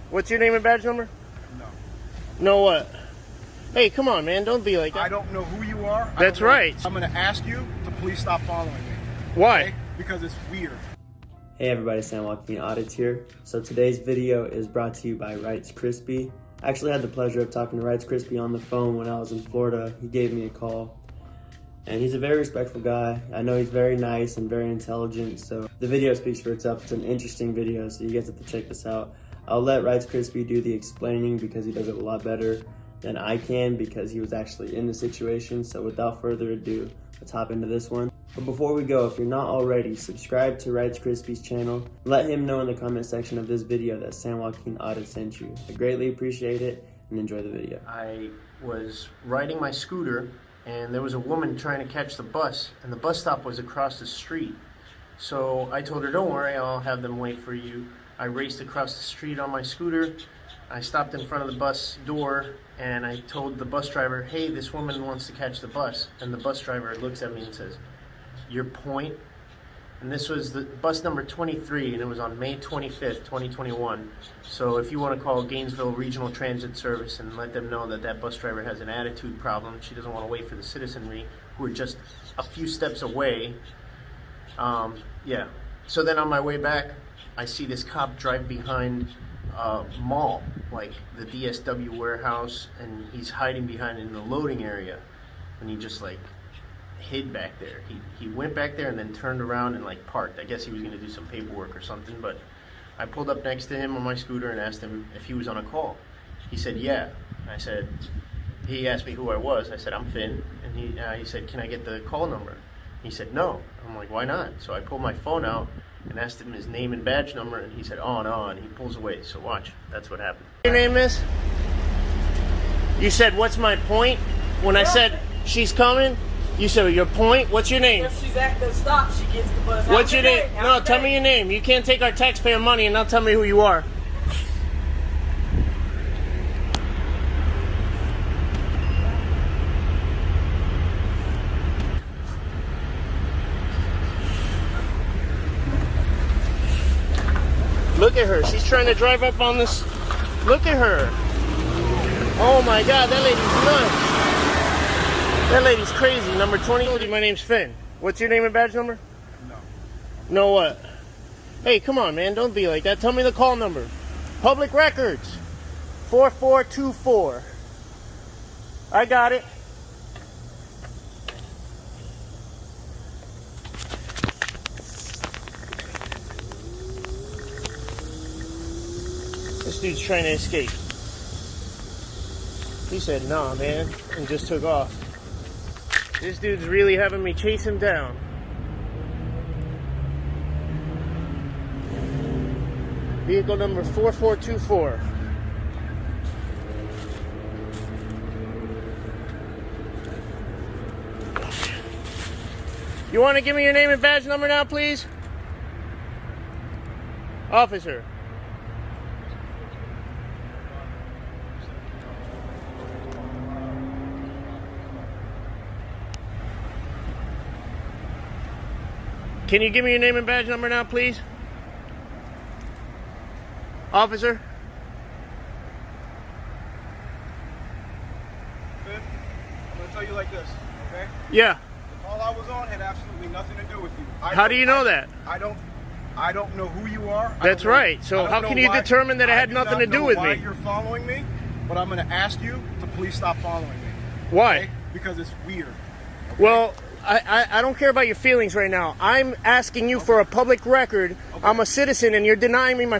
What's your name and badge number? No. No what? Hey, come on, man. Don't be like that. I don't know who you are. That's right. I'm going to ask you to please stop following me. Why? Okay? Because it's weird. Hey everybody, Sam Joaquin Auditor. So today's video is brought to you by Wrights Crispy. I actually had the pleasure of talking to Wrights Crispy on the phone when I was in Florida. He gave me a call. And he's a very respectful guy. I know he's very nice and very intelligent, so the video speaks for itself. It's an interesting video, so you guys have to check this out. I'll let Wrights Crispy do the explaining because he does it a lot better than I can because he was actually in the situation. So without further ado, let's hop into this one. But before we go, if you're not already, subscribe to Wrights Crispy's channel. Let him know in the comment section of this video that Sam Joaquin Audit sent you. I greatly appreciate it and enjoy the video. I was riding my scooter and there was a woman trying to catch the bus, and the bus stop was across the street. So I told her, don't worry, I'll have them wait for you. I raced across the street on my scooter. I stopped in front of the bus door and I told the bus driver, hey, this woman wants to catch the bus. And the bus driver looks at me and says, your point? And this was the bus number 23, and it was on May 25th, 2021. So if you want to call Gainesville Regional Transit Service and let them know that that bus driver has an attitude problem, she doesn't want to wait for the citizenry who are just a few steps away. Yeah. So then on my way back, I see this cop drive behind a mall, like the DSW warehouse, and he's hiding behind in the loading area. And he just like hid back there. He went back there and then turned around and like parked. I guess he was going to do some paperwork or something, but I pulled up next to him on my scooter and asked him if he was on a call. He said, yeah. He asked me who I was. I said, I'm Finn. And he said, can I get the call number? He said, no. I'm like, why not? So I pulled my phone out and asked him his name and badge number, and he said, oh, no, and he pulls away. So watch. That's what happened. Your name is? You said, what's my point? When I said, she's coming? You said, your point? What's your name? If she's at the stop, she gets the bus. What's your name? No, tell me your name. You can't take our taxpayer money and not tell me who you are. Look at her. She's trying to drive up on this. Look at her. Oh my God, that lady's nuts. That lady's crazy. Number 20. My name's Finn. What's your name and badge number? No. No what? Hey, come on, man. Don't be like that. Tell me the call number. Public records. 4424. I got it. This dude's trying to escape. He said, nah, man, and just took off. This dude's really having me chase him down. Vehicle number 4424. You want to give me your name and badge number now, please? Officer. Can you give me your name and badge number now, please? Officer? Finn, I'm going to tell you like this, okay? Yeah. The call I was on had absolutely nothing to do with you. How do you know that? I don't know who you are. That's right. So how can you determine that it had nothing to do with me? You're following me, but I'm going to ask you to please stop following me. Why? Okay? Because it's weird. Okay? Well, I don't care about your feelings right now. I'm asking you for a public record. Okay. I'm a citizen, and you're denying me my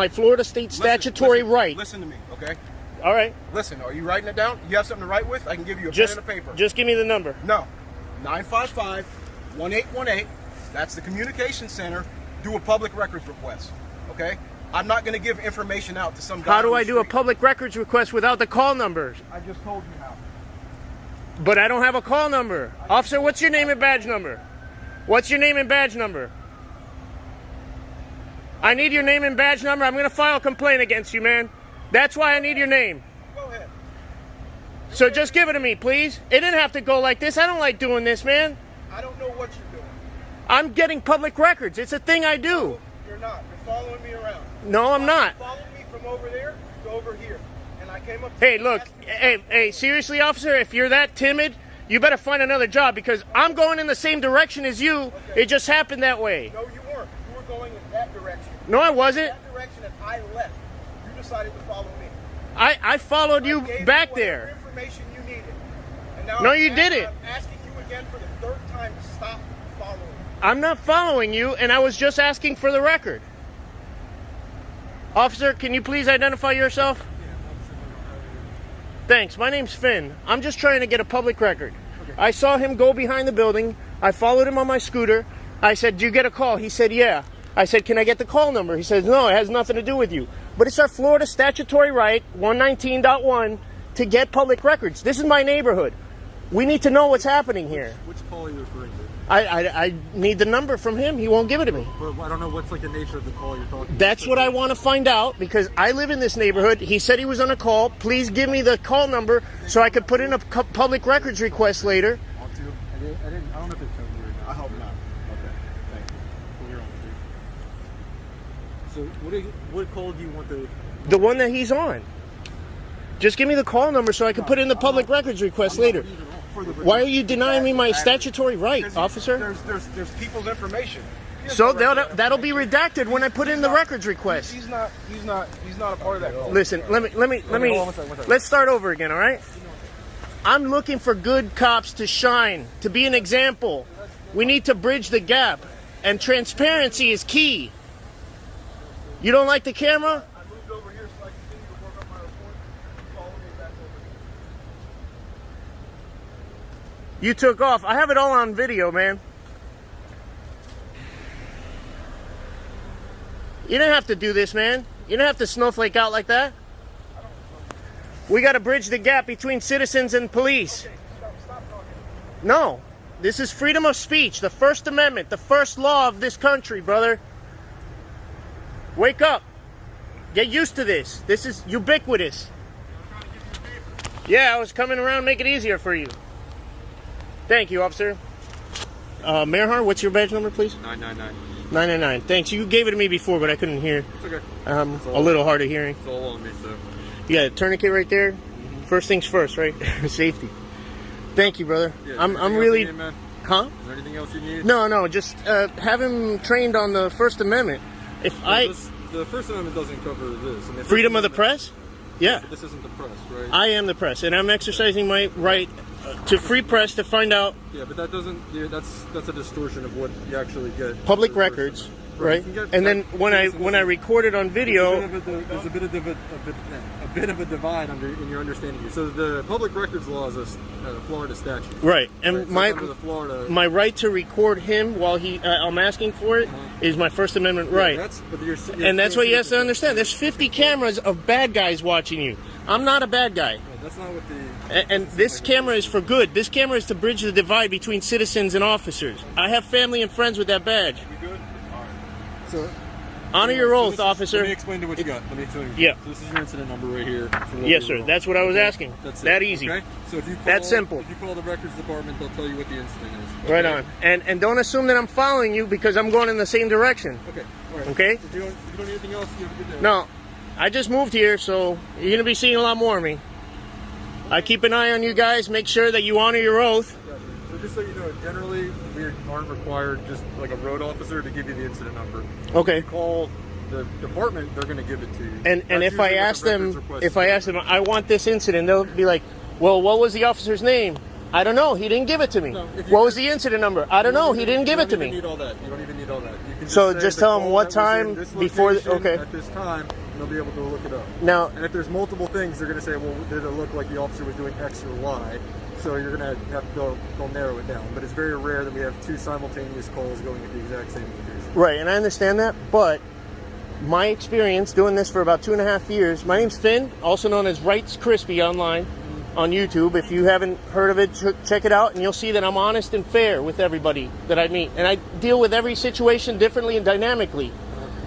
Florida state statutory right. Listen to me, okay? All right. Listen, are you writing it down? You have something to write with? I can give you a pen and a paper. Just give me the number. No. 955-1818. That's the communication center. Do a public records request, okay? I'm not going to give information out to some guy. How do I do a public records request without the call numbers? I just told you how. But I don't have a call number. Officer, what's your name and badge number? What's your name and badge number? I need your name and badge number. I'm going to file a complaint against you, man. That's why I need your name. Go ahead. So just give it to me, please. It didn't have to go like this. I don't like doing this, man. I don't know what you're doing. I'm getting public records. It's a thing I do. No, you're not. You're following me around. No, I'm not. Follow me from from over there to over here. And I came up to Hey, you look, asking hey, seriously, officer, if you're that timid, you better find another job because I'm going in the same direction as you. Okay. It just happened that way. No, you weren't. You were going in that direction. No, I wasn't. That direction that I left. You decided to follow me. I followed you I gave back you whatever there. information you needed. And now No, you didn't. I'm asking you again for the third time to stop following me. I'm not following you, and I was just asking for the record. Officer, can you please identify yourself? Thanks. My name's Finn. I'm just trying to get a public record. Okay. I saw him go behind the building. I followed him on my scooter. I said, "Do you get a call?" He said, "Yeah." I said, "Can I get the call number?" He says, "No, it has nothing to do with you." But it's our Florida statutory right, 119.1, to get public records. This is my neighborhood. We need to know what's happening here. Which call are you referring to? I need the number from him. He won't give it to me. But I don't know what's like the nature of the call you're talking That's about. what I want to find out because I live in this neighborhood. He said he was on a call. Please give me the call number so I could put in a public records request later. Want to? I don't know if it's showing you right now. I hope not. Okay. Thank you. Well, you're on the So what call do you want to? The one that he's on. Just give me the call number so I can put in the public records request later. Why are you denying me my statutory right, Because officer? There's people's information. He has So no right to- that'll be redacted when I put in the records request. He's not a part of that call. Listen, let me. Hold on one second. Let's start over again, all right? I'm looking for good cops to shine, to be an example. We need to bridge the gap, and transparency is key. You don't like the camera? I moved over here so I can continue to work on my report. Follow me back over here. You took off. I have it all on video, man. You didn't have to do this, man. You didn't have to snowflake out like that. We got to bridge the gap between citizens and police. Stop talking. No, this is freedom of speech, the First Amendment, the first law of this country, brother. Wake up. Get used to this. This is ubiquitous. Yeah, I was coming around to make it easier for you. Thank you, officer. Mayor, what's your badge number, please? 999. 999. Thanks. You gave it to me before, but I couldn't hear. It's okay. A little hard of hearing. It's all on me, so. Yeah, tourniquet right there. First things first, right? Safety. Thank you, brother. Yeah, I'm anything else really... you need, man? Huh? Is there anything else you need? No, just have him trained on the First Amendment. If The First Amendment doesn't cover this. And freedom of the press? Yeah. But this isn't the press, right? I am the press, and I'm exercising my right to free press to find out Yeah, but that doesn't. Yeah, that's a distortion of what you actually get. public for the First records, Amendment. right? You can get- And then listen, when I record it on video, there's a bit of a divide in your understanding here. So the public records law is a Florida statute. right? And Right, so my under the Florida. my right to record him while I'm asking for it is my First Amendment right. And that's what you have to understand. There's 50 cameras of bad guys watching you. I'm not a bad guy. That's not what the. And this camera is for good. This camera is to bridge the divide between citizens and officers. I have family and friends with that badge. You good? All right. So. Honor your oath, officer. Let me explain to what you got. Let me explain. Yeah. So this is your incident number right here. Yes, sir. That's what I was asking. That's that it. easy. Okay? So if you call, That's simple. If you call the records department, they'll tell you what the incident is. Right Okay? on. And don't assume that I'm following you because I'm going in the same direction. Okay. All right. Okay? If you don't need anything else, you have a good day. No, I just moved here, so you're going to be seeing a lot more of me. I keep an eye on you guys. Make sure that you honor your oath. So just so you know, generally we aren't required, just like a road officer, to give you the incident number. Okay. If you call the department, they're going to give it to you. And That's if I usually what ask the them, records request if I is. ask them, I want this incident, they'll be like, well, what was the officer's name? I don't know. He didn't give it to me. No, if you- What was the incident number? I don't know. He didn't give it to You don't me. even need all that. You don't even need all that. You can So say just the tell 'em call what that was in time this before the- location okay. At this time, and they'll be able to look it up. Now, And if there's multiple things, they're going to say, well, did it look like the officer was doing X or Y? So you're going to have to go narrow it down. But it's very rare that we have two simultaneous calls going at the exact same location. right, and I understand that, but my experience doing this for about 2.5 years, my name's Finn, also known as Wrights Crispy online on YouTube. If you haven't heard of it, check it out, and you'll see that I'm honest and fair with everybody that I meet. And I deal with every situation differently and dynamically.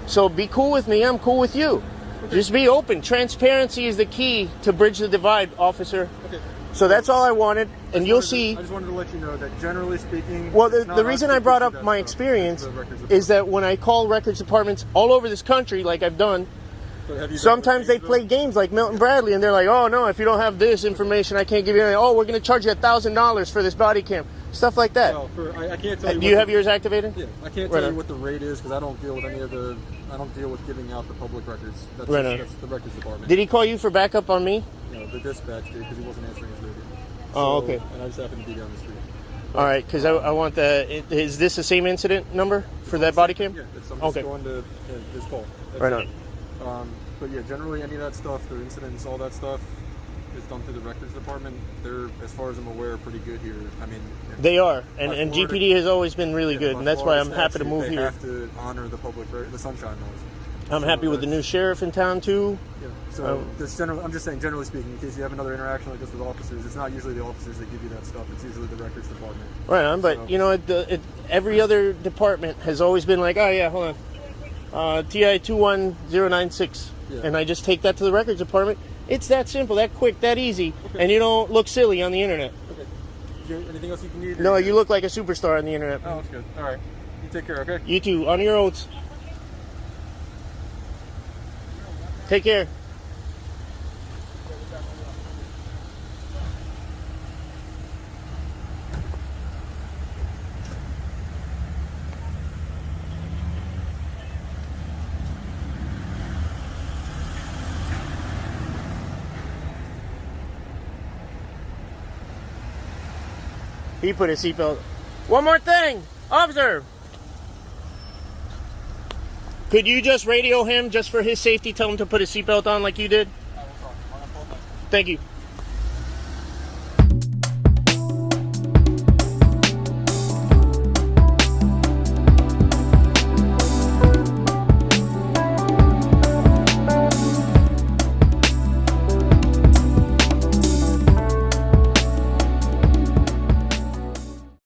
So be cool with me, I'm cool with you. Just be open. Transparency is the key to bridge the divide, officer. Okay. So that's all I wanted, and you'll see. I just wanted to let you know that generally speaking. Well, it's not the us reason that I brought gives you up that my stuff. experience It's the records is that when I call records departments all over this country, like I've done, So have you Sometimes they play games like Milton Bradley, and they're like, "Oh no, if you don't have this information, I can't give you anything. Oh, we're going to charge you $1,000 for this body cam." Stuff like that. Well, I can't tell you. Do you have yours activated? Yeah, I can't tell you what the rate is because I don't deal with any of the. I don't deal with giving out the public records. That's, that's the records department. Did he call you for backup on me? No, the dispatch did because he wasn't answering his radio. Oh, okay. And I just happened to be down the street. All right, because I want the. Is this the same incident number for that body cam? Yeah, I'm just Okay. going to this call. That's Right it. on. But yeah, generally any of that stuff, the incidents, all that stuff, is done through the records department. They're, as far as I'm aware, pretty good here. I mean, They are, and Florida- GPD has always been really good, by and that's why I'm Florida happy to statute, move they here. have to honor the the sunshine laws. I'm happy with the new sheriff in town too. Yeah. So I'm just saying, generally speaking, in case you have another interaction like this with officers, it's not usually the officers that give you that stuff. It's usually the records department. Right on, but So- you know, every other department has always been like, "Oh yeah, hold on, TI 21096," Yeah. and I just take that to the records department. It's that simple, that quick, that easy, and you don't look silly on the internet. Okay. Is there anything else you can need? No, you look like a superstar on the internet. Oh, that's good. All right. You take care. Okay. You too, on your oats. Take care. He put his seatbelt. One more thing, officer. Could you just radio him just for his safety? Tell him to put his seatbelt on like you did. Thank you.